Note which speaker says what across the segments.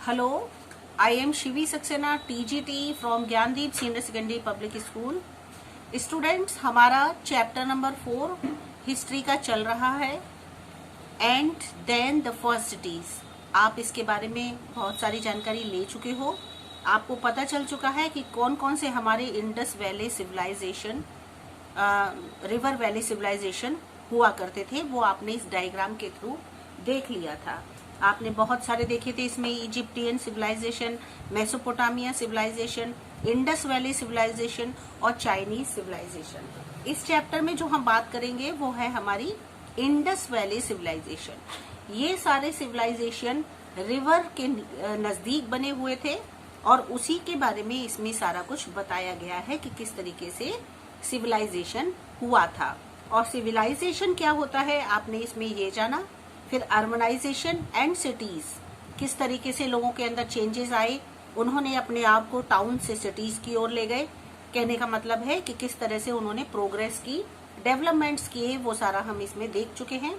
Speaker 1: Hello, I am Shivi Saxena, TGT from Gyandeep Senior Secondary Public School. Students, हमारा chapter number 4 history का चल रहा है and then the first cities. आप इसके बारे में बहुत सारी जानकारी ले चुके हो। आपको पता चल चुका है कि कौन कौन से हमारे Indus valley civilisation, river valley civilisation हुआ करते थे, वो आपने इस डायग्राम के थ्रू देख लिया था। आपने बहुत सारे देखे थे इसमें, Egyptian civilisation, Mesopotamia civilisation, Indus valley civilisation और चाइनीज सिविलाइजेशन। इस चैप्टर में जो हम बात करेंगे वो है हमारी इंडस वैली सिविलाइजेशन। ये सारे सिविलाइजेशन रिवर के नजदीक बने हुए थे और उसी के बारे में इसमें सारा कुछ बताया गया है कि किस तरीके से सिविलाइजेशन हुआ था। और सिविलाइजेशन क्या होता है आपने इसमें ये जाना। फिर अर्बनाइजेशन एंड सिटीज, किस तरीके से लोगों के अंदर चेंजेस आए, उन्होंने अपने आप को टाउन से सिटीज की ओर ले गए। कहने का मतलब है कि किस तरह से उन्होंने प्रोग्रेस की, डेवलपमेंट्स किए, वो सारा हम इसमें देख चुके हैं।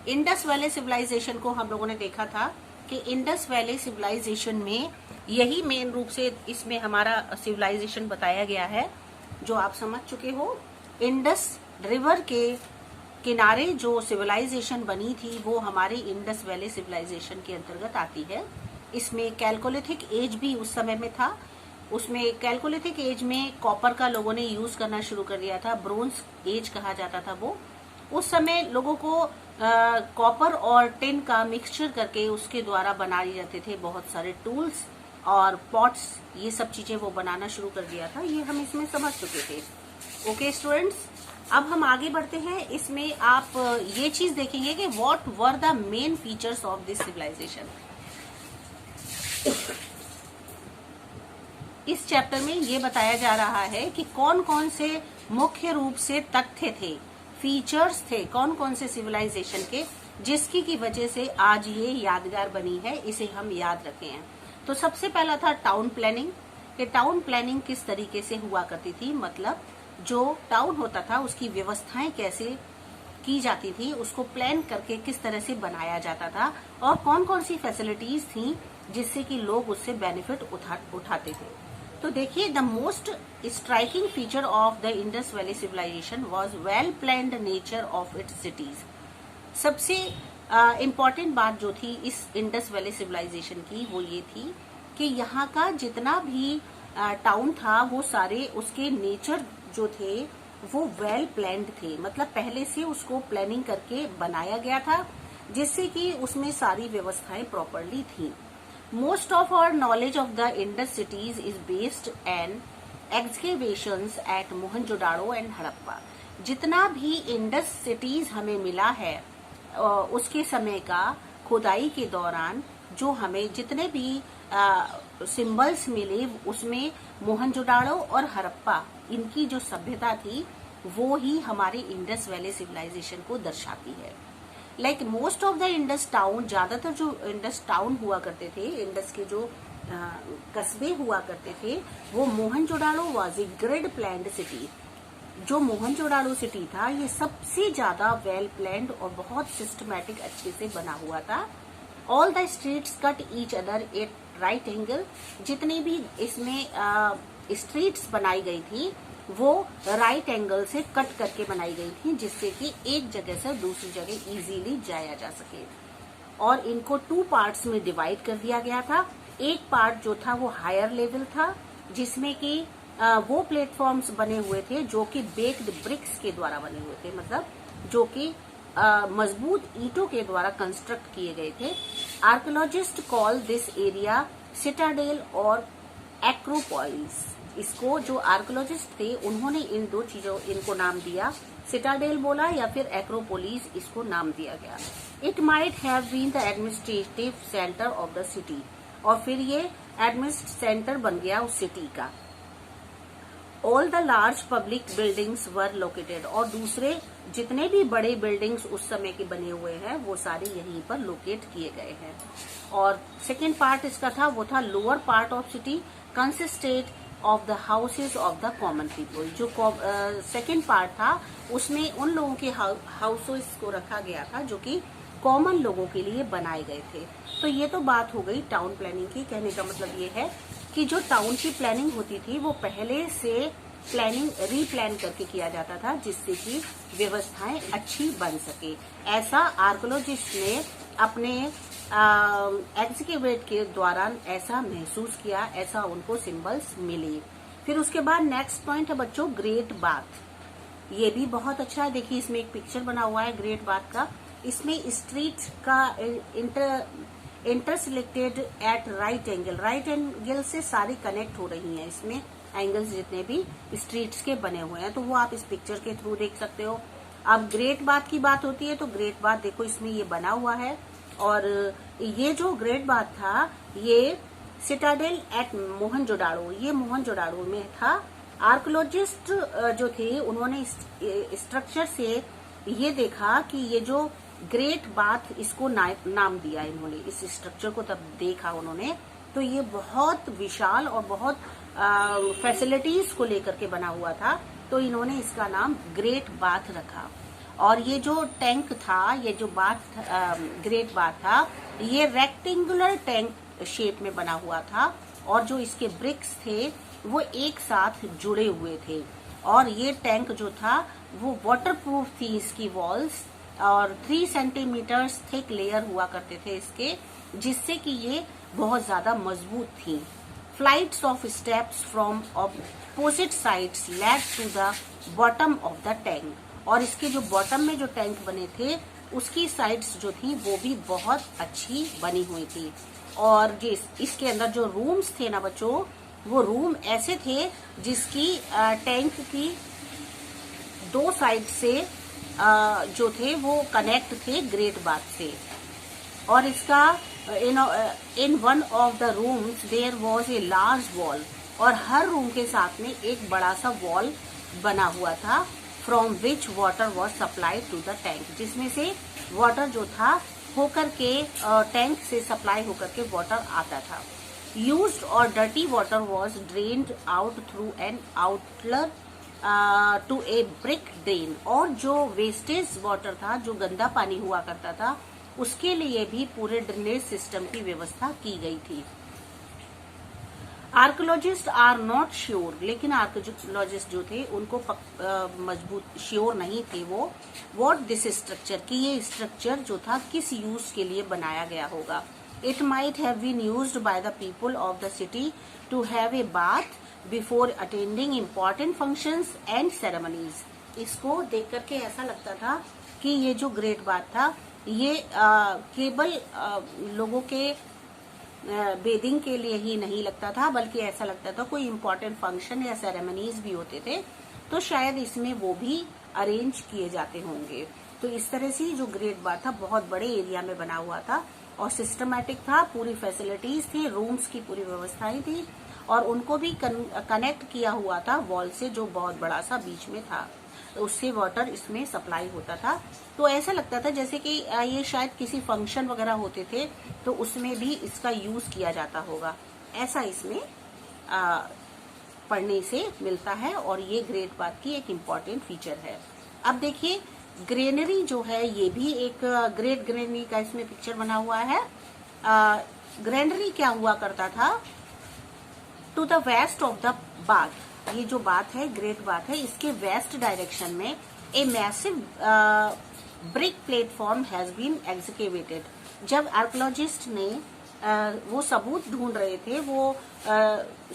Speaker 1: इंडस वैली सिविलाइजेशन को हम लोगों ने देखा था कि इंडस वैली सिविलाइजेशन में यही मेन रूप से इसमें हमारा सिविलाइजेशन बताया गया है, जो आप समझ चुके हो। इंडस रिवर के किनारे जो सिविलाइजेशन बनी थी वो हमारे इंडस वैली सिविलाइजेशन के अंतर्गत आती है। इसमें कैलकोलिथिक एज भी उस समय में था। उसमें कैलकोलिथिक एज में कॉपर का लोगों ने यूज करना शुरू कर दिया था, ब्रोंज एज कहा जाता था वो। उस समय लोगों को कॉपर और टिन का मिक्सचर करके उसके द्वारा बनाए जाते थे बहुत सारे टूल्स और पॉट्स, ये सब चीजें वो बनाना शुरू कर दिया था। ये हम इसमें समझ चुके थे। ओके स्टूडेंट्स, अब हम आगे बढ़ते हैं। इसमें आप ये चीज देखेंगे कि what were the main features of this civilisation. इस चैप्टर में ये बताया जा रहा है कि कौन कौन से मुख्य रूप से तथ्य थे, फीचर्स थे कौन कौन से सिविलाइजेशन के, जिसकी की वजह से आज ये यादगार बनी है, इसे हम याद रखे हैं। तो सबसे पहला था टाउन प्लानिंग, कि टाउन प्लानिंग किस तरीके से हुआ करती थी, मतलब जो टाउन होता था उसकी व्यवस्थाएं कैसे की जाती थी, उसको प्लान करके किस तरह से बनाया जाता था और कौन कौन सी फैसिलिटीज थी जिससे कि लोग उससे बेनिफिट उठाते थे। तो देखिए, the most striking feature of the Indus valley civilisation was well planned nature of its cities. सबसे इम्पोर्टेंट बात जो थी इस इंडस वैली सिविलाइजेशन की वो ये थी कि यहाँ का जितना भी टाउन था वो सारे उसके नेचर जो थे वो वेल प्लान्ड थे, मतलब पहले से उसको प्लानिंग करके बनाया गया था जिससे कि उसमें सारी व्यवस्थाएं प्रॉपरली थी। Most of our knowledge of the Indus cities is based on excavations at Mohenjodaro and Harappa. जितना भी इंडस सिटीज हमें मिला है उसके समय का खुदाई के दौरान जो हमें जितने भी सिंबल्स मिले उसमें मोहनजोदाड़ो और हड़प्पा, इनकी जो सभ्यता थी वो ही हमारे इंडस वैली सिविलाइजेशन को दर्शाती है। Like most of the Indus town, ज्यादातर जो इंडस टाउन हुआ करते थे, इंडस के जो कस्बे हुआ करते थे, वो Mohenjodaro was a grid planned city. जो मोहनजोदाड़ो सिटी था ये सबसे ज्यादा वेल प्लान्ड और बहुत सिस्टमैटिक अच्छे से बना हुआ था। All the streets cut each other at right angle. जितनी भी इसमें स्ट्रीट्स बनाई गई थी वो राइट एंगल से कट करके बनाई गई थी जिससे कि एक जगह से दूसरी जगह इजीली जाया जा सके। और इनको 2 पार्ट्स में डिवाइड कर दिया गया था। एक पार्ट जो था वो हायर लेवल था जिसमें कि वो प्लेटफॉर्म्स बने हुए थे जो कि बेक्ड ब्रिक्स के द्वारा बने हुए थे, मतलब जो कि मजबूत ईंटों के द्वारा कंस्ट्रक्ट किए गए थे। Archaeologist call this area Citadel और एक्रोपोलिस। इसको जो आर्कियोलॉजिस्ट थे उन्होंने इन दो चीजों इनको नाम दिया, सिटाडेल बोला या फिर एक्रोपोलिस इसको नाम दिया गया। It might have been the administrative centre of the city, और फिर ये एडमिनिस्ट्रेटिव सेंटर बन गया उस सिटी का। All the large public buildings were located, और दूसरे जितने भी बड़े बिल्डिंग्स उस समय के बने हुए हैं वो सारे यहीं पर लोकेट किए गए हैं। और सेकेंड पार्ट इसका था वो था lower part of city consisted of the houses of the common people. जो सेकेंड पार्ट था उसमें उन लोगों के हाउसेज को रखा गया था जो कि कॉमन लोगों के लिए बनाए गए थे। तो ये तो बात हो गई टाउन प्लानिंग की। कहने का मतलब ये है कि जो टाउन की प्लानिंग होती थी वो पहले से प्लानिंग रीप्लान करके किया जाता था, जिससे कि व्यवस्थाएं अच्छी बन सके। ऐसा आर्कोलॉजिस्ट ने अपने एक्सकेवेट के दौरान ऐसा महसूस किया, ऐसा उनको सिंबल्स मिले। फिर उसके बाद नेक्स्ट पॉइंट है बच्चों ग्रेट बाथ। ये भी बहुत अच्छा है। देखिए इसमें एक पिक्चर बना हुआ है ग्रेट बाथ का। इसमें स्ट्रीट का इंटरसेलेक्टेड एट राइट एंगल से सारी कनेक्ट हो रही हैं। इसमें एंगल्स जितने भी स्ट्रीट्स के बने हुए हैं, तो वो आप इस पिक्चर के थ्रू देख सकते हो। अब ग्रेट बाथ की बात होती है तो ग्रेट बाथ देखो इसमें ये बना हुआ है। और ये जो ग्रेट बाथ था ये सिटाडेल एट मोहनजोदाड़ो, ये मोहनजोदाड़ो में था। आर्कोलॉजिस्ट जो थे उन्होंने स्ट्रक्चर से ये देखा कि ये जो ग्रेट बाथ इसको नाम दिया इन्होंने, इस स्ट्रक्चर को तब देखा उन्होंने तो ये बहुत विशाल और बहुत फैसिलिटीज को लेकर के बना हुआ था, तो इन्होंने इसका नाम ग्रेट बाथ रखा। और ये जो टैंक था, ये जो बाथ ग्रेट बाथ था, ये रेक्टेंगुलर टैंक शेप में बना हुआ था और जो इसके ब्रिक्स थे वो एक साथ जुड़े हुए थे। और ये टैंक जो था वो वाटरप्रूफ थी, इसकी वॉल्स, और 3 सेंटीमीटर थिक लेयर हुआ करते थे इसके, जिससे कि ये बहुत ज्यादा मजबूत थी। Flights of steps from opposite sides led to the bottom of the tank. और इसके जो बॉटम में जो टैंक बने थे उसकी साइड्स जो थी वो भी बहुत अच्छी बनी हुई थी। और इसके अंदर जो रूम्स थे ना बच्चों, वो रूम ऐसे थे जिसकी टैंक की 2 साइड से जो थे वो कनेक्ट थे ग्रेट बाथ से। और इसका in one of the rooms there was a large wall, और हर रूम के साथ में एक बड़ा सा वॉल बना हुआ था, from which water was supplied to the tank, जिसमें से वाटर जो था होकर के टैंक से सप्लाई होकर के वाटर आता था। यूज्ड और dirty water was drained out through an outlet to a brick drain. और जो वेस्टेज वाटर था, जो गंदा पानी हुआ करता था, उसके लिए भी पूरे ड्रेनेज सिस्टम की व्यवस्था की गई थी। आर्कोलॉजिस्ट आर नॉट श्योर, लेकिन आर्कोलॉजिस्ट जो थे उनको मजबूत श्योर नहीं थे वो व्हाट दिस स्ट्रक्चर, कि ये स्ट्रक्चर जो था किस यूज के लिए बनाया गया होगा। It might have been used by the people of the city to have a bath before attending important functions and ceremonies. इसको देख करके ऐसा लगता था कि ये जो ग्रेट बाथ था ये केवल लोगों के बेदिंग के लिए ही नहीं लगता था, बल्कि ऐसा लगता था कोई इम्पोर्टेंट फंक्शन या सेरेमनीज भी होते थे तो शायद इसमें वो भी अरेंज किए जाते होंगे। तो इस तरह से जो ग्रेट बाथ था बहुत बड़े एरिया में बना हुआ था और सिस्टमैटिक था, पूरी फैसिलिटीज थी, रूम्स की पूरी व्यवस्थाएं थी और उनको भी कनेक्ट किया हुआ था वॉल से, जो बहुत बड़ा सा बीच में था, तो उससे वाटर इसमें सप्लाई होता था। तो ऐसा लगता था जैसे कि ये शायद किसी फंक्शन वगैरह होते थे तो उसमें भी इसका यूज किया जाता होगा, ऐसा इसमें पढ़ने से मिलता है। और ये ग्रेट बाथ की एक इम्पॉर्टेंट फीचर है। अब देखिए ग्रेनरी जो है, ये भी एक ग्रेट ग्रेनरी का इसमें पिक्चर बना हुआ है। ग्रेनरी क्या हुआ करता था, to the west of the bath, ये जो बाथ है ग्रेट बाथ है, इसके वेस्ट डायरेक्शन में a massive brick platform has been excavated. जब आर्कोलॉजिस्ट ने वो सबूत ढूंढ रहे थे, वो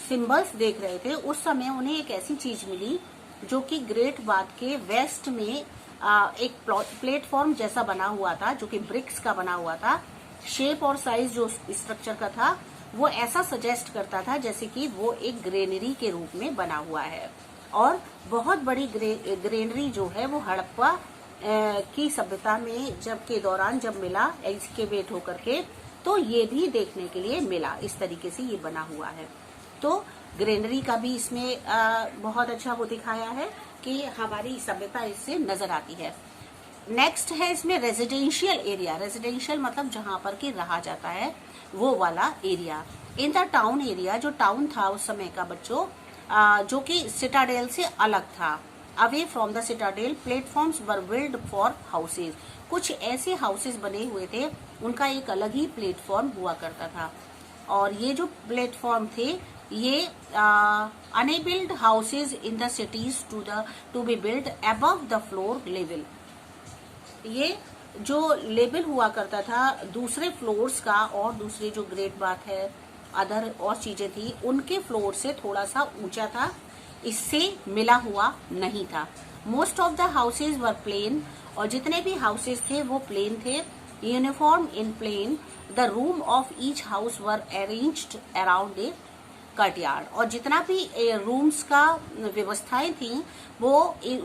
Speaker 1: सिंबल्स देख रहे थे, उस समय उन्हें एक ऐसी चीज मिली जो कि ग्रेट बाथ के वेस्ट में एक प्लेटफॉर्म जैसा बना हुआ था, जो कि ब्रिक्स का बना हुआ था। शेप और साइज जो स्ट्रक्चर का था वो ऐसा सजेस्ट करता था जैसे कि वो एक ग्रेनरी के रूप में बना हुआ है। और बहुत बड़ी ग्रेनरी जो है वो हड़प्पा की सभ्यता में के दौरान जब मिला एक्सकेवेट होकर के, तो ये भी देखने के लिए मिला। इस तरीके से ये बना हुआ है। तो ग्रेनरी का भी इसमें बहुत अच्छा वो दिखाया है कि हमारी सभ्यता इससे नजर आती है। नेक्स्ट है इसमें रेजिडेंशियल एरिया। रेजिडेंशियल मतलब जहां पर कि रहा जाता है वो वाला area. In the town area, जो टाउन था उस समय का बच्चों, जो कि सिटाडेल से अलग था। Away from the Citadel platforms were build for houses. कुछ ऐसे हाउसेस बने हुए थे, उनका एक अलग ही प्लेटफॉर्म हुआ करता था। और ये जो प्लेटफॉर्म थे, ये enabled houses in the cities to be build above the floor level. ये जो लेवल हुआ करता था दूसरे फ्लोर्स का, और दूसरी जो ग्रेट बात है, अदर और चीजें थी, उनके फ्लोर से थोड़ा सा ऊंचा था, इससे मिला हुआ नहीं था। Most of the houses were plain, और जितने भी हाउसेज थे वो प्लेन थे। Uniform in plain, the room of each house were arranged around a courtyard, और जितना भी रूम्स का व्यवस्थाएं थी वो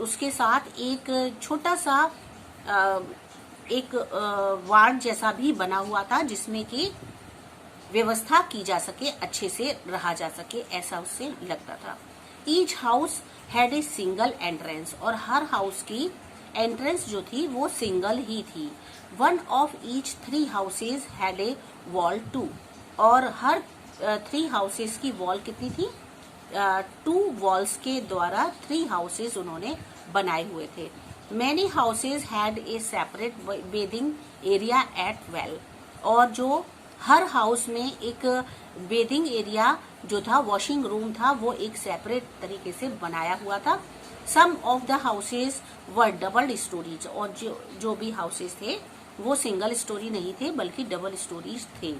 Speaker 1: उसके साथ एक छोटा सा एक वार्ड जैसा भी बना हुआ था, जिसमें कि व्यवस्था की जा सके, अच्छे से रहा जा सके, ऐसा उससे लगता था। Each house had a single entrance, और हर हाउस की एंट्रेंस जो थी वो सिंगल ही थी। One of each 3 houses had a wall 2, और हर 3 हाउसेज की वॉल कितनी थी? 2 वॉल्स के द्वारा 3 हाउसेज उन्होंने बनाए हुए थे। Many houses had a separate bathing area at well, और जो हर हाउस में एक बेदिंग एरिया जो था, वॉशिंग रूम था, वो एक सेपरेट तरीके से बनाया हुआ था। Some of the houses were double storeys, और जो भी हाउसेज थे वो सिंगल स्टोरी नहीं थे बल्कि डबल स्टोरीज थे।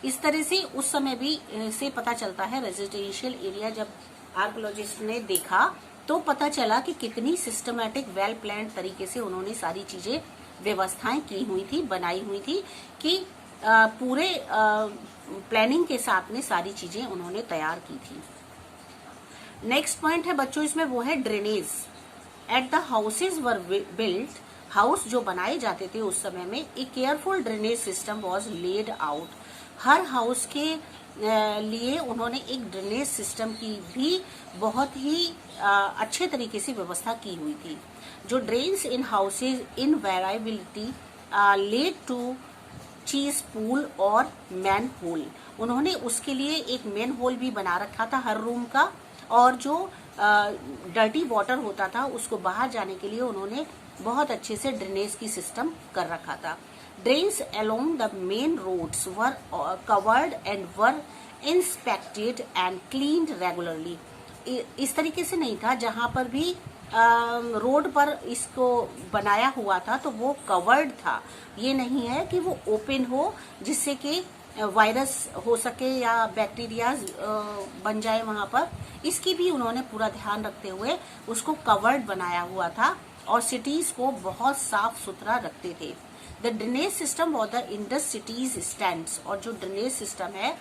Speaker 1: इस तरह से उस समय भी से पता चलता है, रेजिडेंशियल एरिया जब आर्कियोलॉजिस्ट ने देखा तो पता चला कि कितनी सिस्टमैटिक वेल प्लान्ड तरीके से उन्होंने सारी चीजें व्यवस्थाएं की हुई थी, बनाई हुई थी, कि पूरे प्लानिंग के साथ में सारी चीजें उन्होंने तैयार की थी। नेक्स्ट पॉइंट है बच्चों इसमें, वो है drainage. At the houses were built, house जो बनाए जाते थे उस समय में, a careful drainage system was laid out. हर हाउस के लिए उन्होंने एक ड्रेनेज सिस्टम की भी बहुत ही अच्छे तरीके से व्यवस्था की हुई थी। जो drains in houses in variability led to cesspool और मैन होल, उन्होंने उसके लिए एक मैन होल भी बना रखा था हर रूम का, और जो डर्टी वाटर होता था उसको बाहर जाने के लिए उन्होंने बहुत अच्छे से ड्रेनेज की सिस्टम कर रखा था। Drains along the main roads were covered and were inspected and cleaned regularly. इस तरीके से नहीं था, जहां पर भी रोड पर इसको बनाया हुआ था तो वो कवर्ड था, ये नहीं है कि वो ओपन हो जिससे कि वायरस हो सके या बैक्टीरिया बन जाए वहां पर। इसकी भी उन्होंने पूरा ध्यान रखते हुए उसको कवर्ड बनाया हुआ था, और सिटीज को बहुत साफ सुथरा रखते थे। द ड्रेनेज सिस्टम और द इंडस सिटीज स्टैंड्स, और जो ड्रेनेज सिस्टम है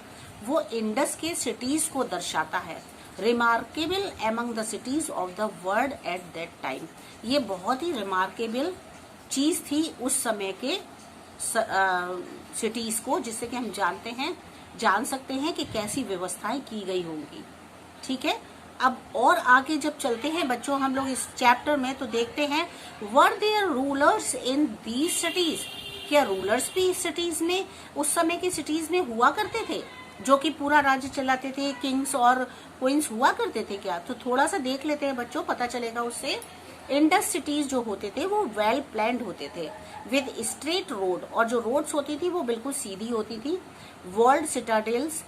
Speaker 1: वो इंडस के सिटीज को दर्शाता है। Remarkable among the cities of the world at that time, ये बहुत ही रिमार्केबल चीज थी उस समय के सिटीज को, जिससे कि हम जान सकते हैं कि कैसी व्यवस्थाएं की गई होंगी। ठीक है, अब और आगे जब चलते हैं बच्चों हम लोग इस चैप्टर में, तो देखते हैं were there rulers in these cities, क्या रूलर्स भी इस सिटीज में, उस समय की सिटीज में हुआ करते थे, जो कि पूरा राज्य चलाते थे, किंग्स और क्वींस हुआ करते थे क्या? तो थोड़ा सा देख लेते हैं बच्चों, पता चलेगा उससे। इंडस सिटीज जो होते थे वो वेल प्लान्ड होते थे विद स्ट्रेट रोड, और जो रोड्स होती थी वो बिल्कुल सीधी होती थी। Walled citadels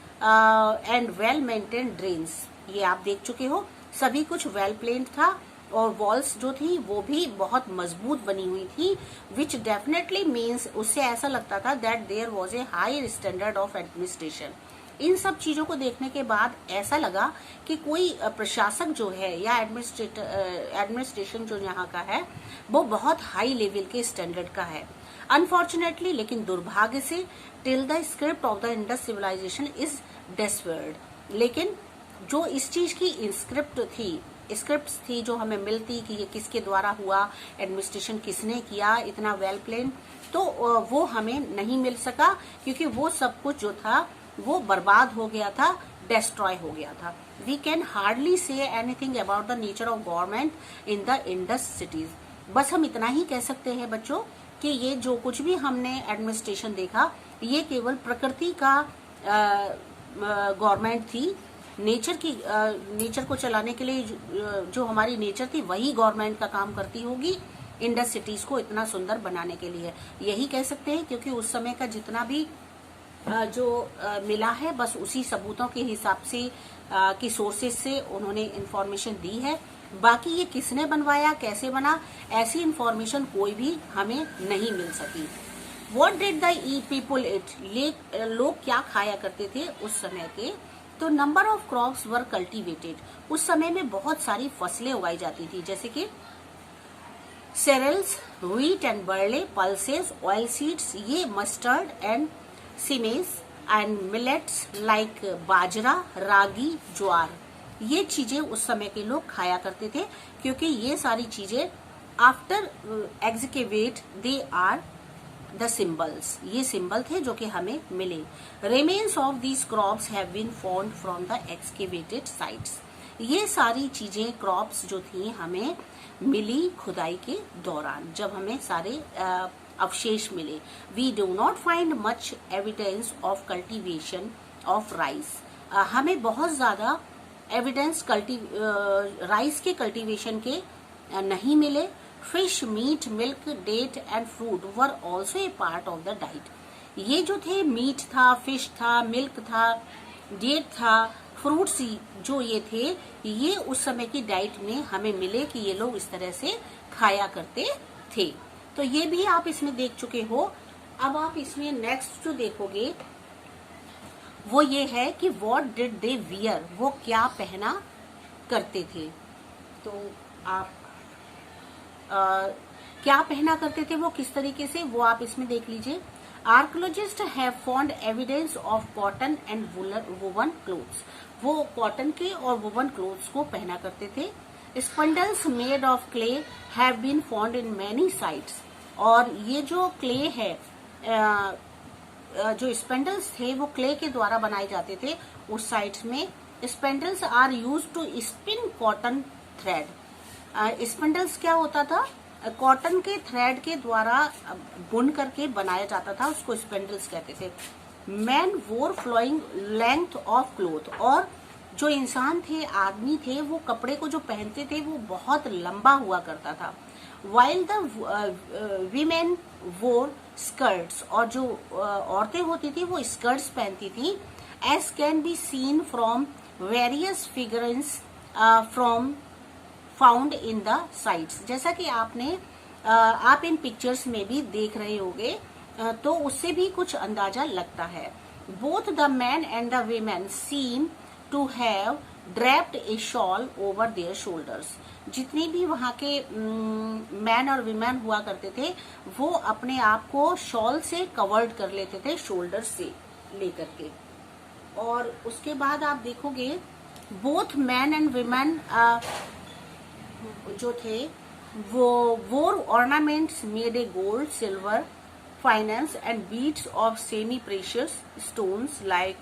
Speaker 1: and well maintained drains, ये आप देख चुके हो, सभी कुछ वेल प्लान्ड था, और वॉल्स जो थी वो भी बहुत मजबूत बनी हुई थी, विच डेफिनेटली मीन्स, उससे ऐसा लगता था that there was a high standard of administration. इन सब चीजों को देखने के बाद ऐसा लगा कि कोई प्रशासक जो है या एडमिनिस्ट्रेशन जो यहाँ का है वो बहुत हाई लेवल के स्टैंडर्ड का है। अनफॉर्चुनेटली, लेकिन दुर्भाग्य से, till the script of the Indus civilisation is discovered, लेकिन जो इस चीज की स्क्रिप्ट थी जो हमें मिलती कि ये किसके द्वारा हुआ, एडमिनिस्ट्रेशन किसने किया इतना वेल प्लान, तो वो हमें नहीं मिल सका, क्योंकि वो सब कुछ जो था वो बर्बाद हो गया था, डिस्ट्रॉय हो गया था। We can hardly say anything about the nature of government in the Indus cities. बस हम इतना ही कह सकते हैं बच्चों कि ये जो कुछ भी हमने एडमिनिस्ट्रेशन देखा ये केवल प्रकृति का गवर्नमेंट थी। नेचर को चलाने के लिए जो हमारी नेचर थी वही गवर्नमेंट का काम करती होगी, इंडस सिटीज को इतना सुंदर बनाने के लिए। यही कह सकते हैं क्योंकि उस समय का जितना भी जो मिला है बस उसी सबूतों के हिसाब से की सोर्सेज से उन्होंने इंफॉर्मेशन दी है। बाकी ये किसने बनवाया, कैसे बना, ऐसी इंफॉर्मेशन कोई भी हमें नहीं मिल सकी। What did the people eat? लोग क्या खाया करते थे उस समय के? तो number of crops were cultivated. उस समय में बहुत सारी फसलें उगाई जाती थी, जैसे कि cereals, wheat and barley, pulses, oil seeds, ये mustard and sesame and millets like bajra, ragi, jowar, ये चीजें उस समय के लोग खाया करते थे क्योंकि ये सारी चीजें after excavate they are the symbols, ये सिंबल थे जो कि हमें मिले। Remains of these crops have been found from the excavated sites. ये सारी चीजें क्रॉप्स जो थी हमें मिली खुदाई के दौरान, जब हमें सारे अवशेष मिले। We do not find much evidence of cultivation of rice. हमें बहुत ज्यादा एविडेंस राइस के कल्टीवेशन के नहीं मिले। Fish, meat, milk, date and fruit were also a part of the diet. ये जो थे मीट था, फिश था, मिल्क था, डेट था, फ्रूट्स जो ये थे, ये उस समय की डाइट में हमें मिले कि ये लोग इस तरह से खाया करते थे। तो ये भी आप इसमें देख चुके हो। अब आप इसमें नेक्स्ट जो देखोगे वो ये है कि व्हाट डिड दे वियर, वो क्या पहना करते थे। तो आप क्या पहना करते थे, वो किस तरीके से, वो आप इसमें देख लीजिए। Archaeologists have found evidence of cotton and woven clothes. वो कॉटन के और वुवन क्लोथ्स को पहना करते थे। Spindles made of clay have been found in many sites. और ये जो क्ले है, जो स्पेंडल्स थे वो क्ले के द्वारा बनाए जाते थे उस साइट्स में। Spindles are used to spin cotton thread. Spindles क्या होता था, कॉटन के थ्रेड के द्वारा बुन करके बनाया जाता था, उसको स्पिंडल्स कहते थे। मैन वोर फ्लोइंग लेंथ ऑफ क्लोथ। और जो इंसान थे, आदमी थे, वो कपड़े को जो पहनते थे वो बहुत लंबा हुआ करता था। While the women wore skirts. और जो औरतें होती थी वो स्कर्ट्स पहनती थी। As can be seen from various figurines from found in the sites. जैसा कि आप इन पिक्चर्स में भी देख रहे होंगे, तो उससे भी कुछ अंदाजा लगता है। Both the man and the women seem to have draped a shawl over their shoulders. जितनी भी वहां के मैन और वीमेन हुआ करते थे वो अपने आप को शॉल से कवर्ड कर लेते थे, शोल्डर से लेकर के। और उसके बाद आप देखोगे बोथ मैन एंड वीमेन जो थे वो wore ornaments made a gold, silver, faience and beads of semi precious stones like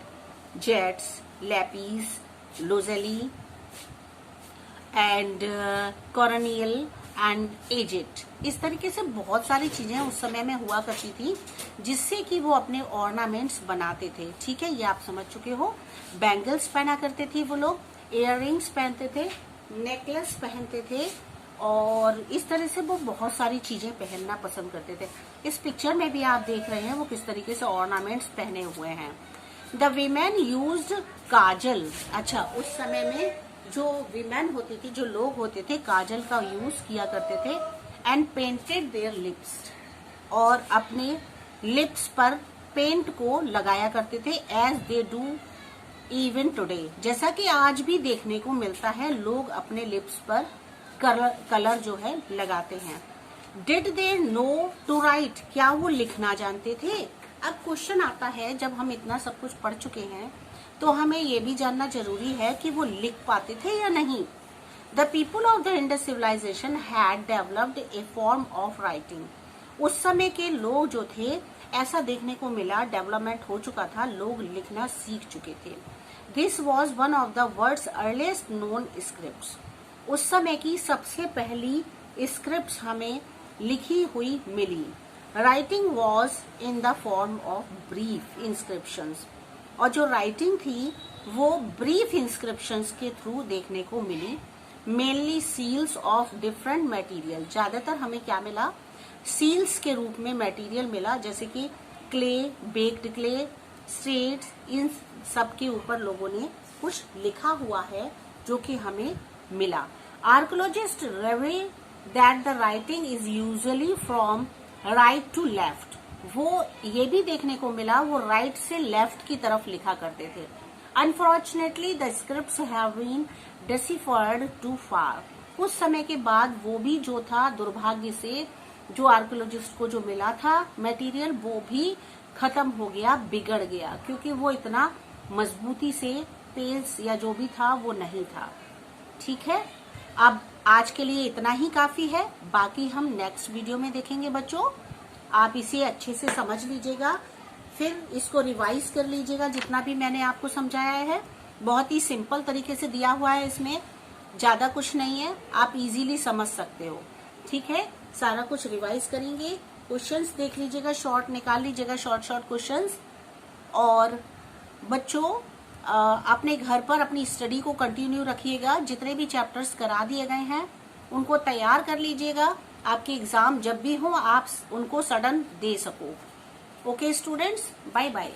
Speaker 1: jets, lapis, lazuli and carnelian and agate. इस तरीके से बहुत सारी चीजें उस समय में हुआ करती थी जिससे कि वो अपने ऑर्नामेंट्स बनाते थे। ठीक है, ये आप समझ चुके हो। बैंगल्स पहना करते थे वो लोग, इयररिंग्स पहनते थे, नेकलेस पहनते थे और इस तरह से वो बहुत सारी चीजें पहनना पसंद करते थे। इस पिक्चर में भी आप देख रहे हैं वो किस तरीके से ऑर्नामेंट्स पहने हुए हैं। द वीमेन यूज्ड काजल। अच्छा, उस समय में जो वीमेन होती थी, जो लोग होते थे, काजल का यूज किया करते थे। And painted their lips. और अपने लिप्स पर पेंट को लगाया करते थे। As they do even today. जैसा कि आज भी देखने को मिलता है, लोग अपने लिप्स पर कलर जो है लगाते हैं। Did they know to write. क्या वो लिखना जानते थे। अब क्वेश्चन आता है, जब हम इतना सब कुछ पढ़ चुके हैं तो हमें ये भी जानना जरूरी है कि वो लिख पाते थे या नहीं। The people of the Indus civilisation had developed a form of writing. उस समय के लोग जो थे, ऐसा देखने को मिला, डेवलपमेंट हो चुका था, लोग लिखना सीख चुके थे। This was one of the world's earliest known scripts. उस समय की सबसे पहली स्क्रिप्ट्स हमें लिखी हुई मिली। Writing was in the form of brief inscriptions. और जो राइटिंग थी वो ब्रीफ इंस्क्रिप्शंस के थ्रू देखने को मिली। Mainly seals of different material. ज्यादातर हमें क्या मिला, सील्स के रूप में मटेरियल मिला, जैसे कि क्ले, बेक्ड क्ले, स्लेट्स, इन सब के ऊपर लोगों ने कुछ लिखा हुआ है जो कि हमें मिला। Archaeologist reveal that the writing is usually from right to left. वो ये भी देखने को मिला वो राइट से लेफ्ट की तरफ लिखा करते थे। Unfortunately the scripts have been deciphered too far. कुछ समय के बाद वो भी जो था, दुर्भाग्य से जो आर्कियोलॉजिस्ट को जो मिला था मटेरियल, वो भी खत्म हो गया, बिगड़ गया, क्योंकि वो इतना मजबूती से पेज या जो भी था वो नहीं था। ठीक है, अब आज के लिए इतना ही काफी है, बाकी हम नेक्स्ट वीडियो में देखेंगे बच्चों। आप इसे अच्छे से समझ लीजिएगा, फिर इसको रिवाइज कर लीजिएगा जितना भी मैंने आपको समझाया है। बहुत ही सिंपल तरीके से दिया हुआ है, इसमें ज्यादा कुछ नहीं है, आप इजीली समझ सकते हो। ठीक है, सारा कुछ रिवाइज करेंगे, क्वेश्चंस देख लीजिएगा, शॉर्ट निकाल लीजिएगा, शॉर्ट क्वेश्चंस। और बच्चों अपने घर पर अपनी स्टडी को कंटिन्यू रखिएगा। जितने भी चैप्टर्स करा दिए गए हैं उनको तैयार कर लीजिएगा, आपके एग्जाम जब भी हो आप उनको सडन दे सको। Okay students, bye bye.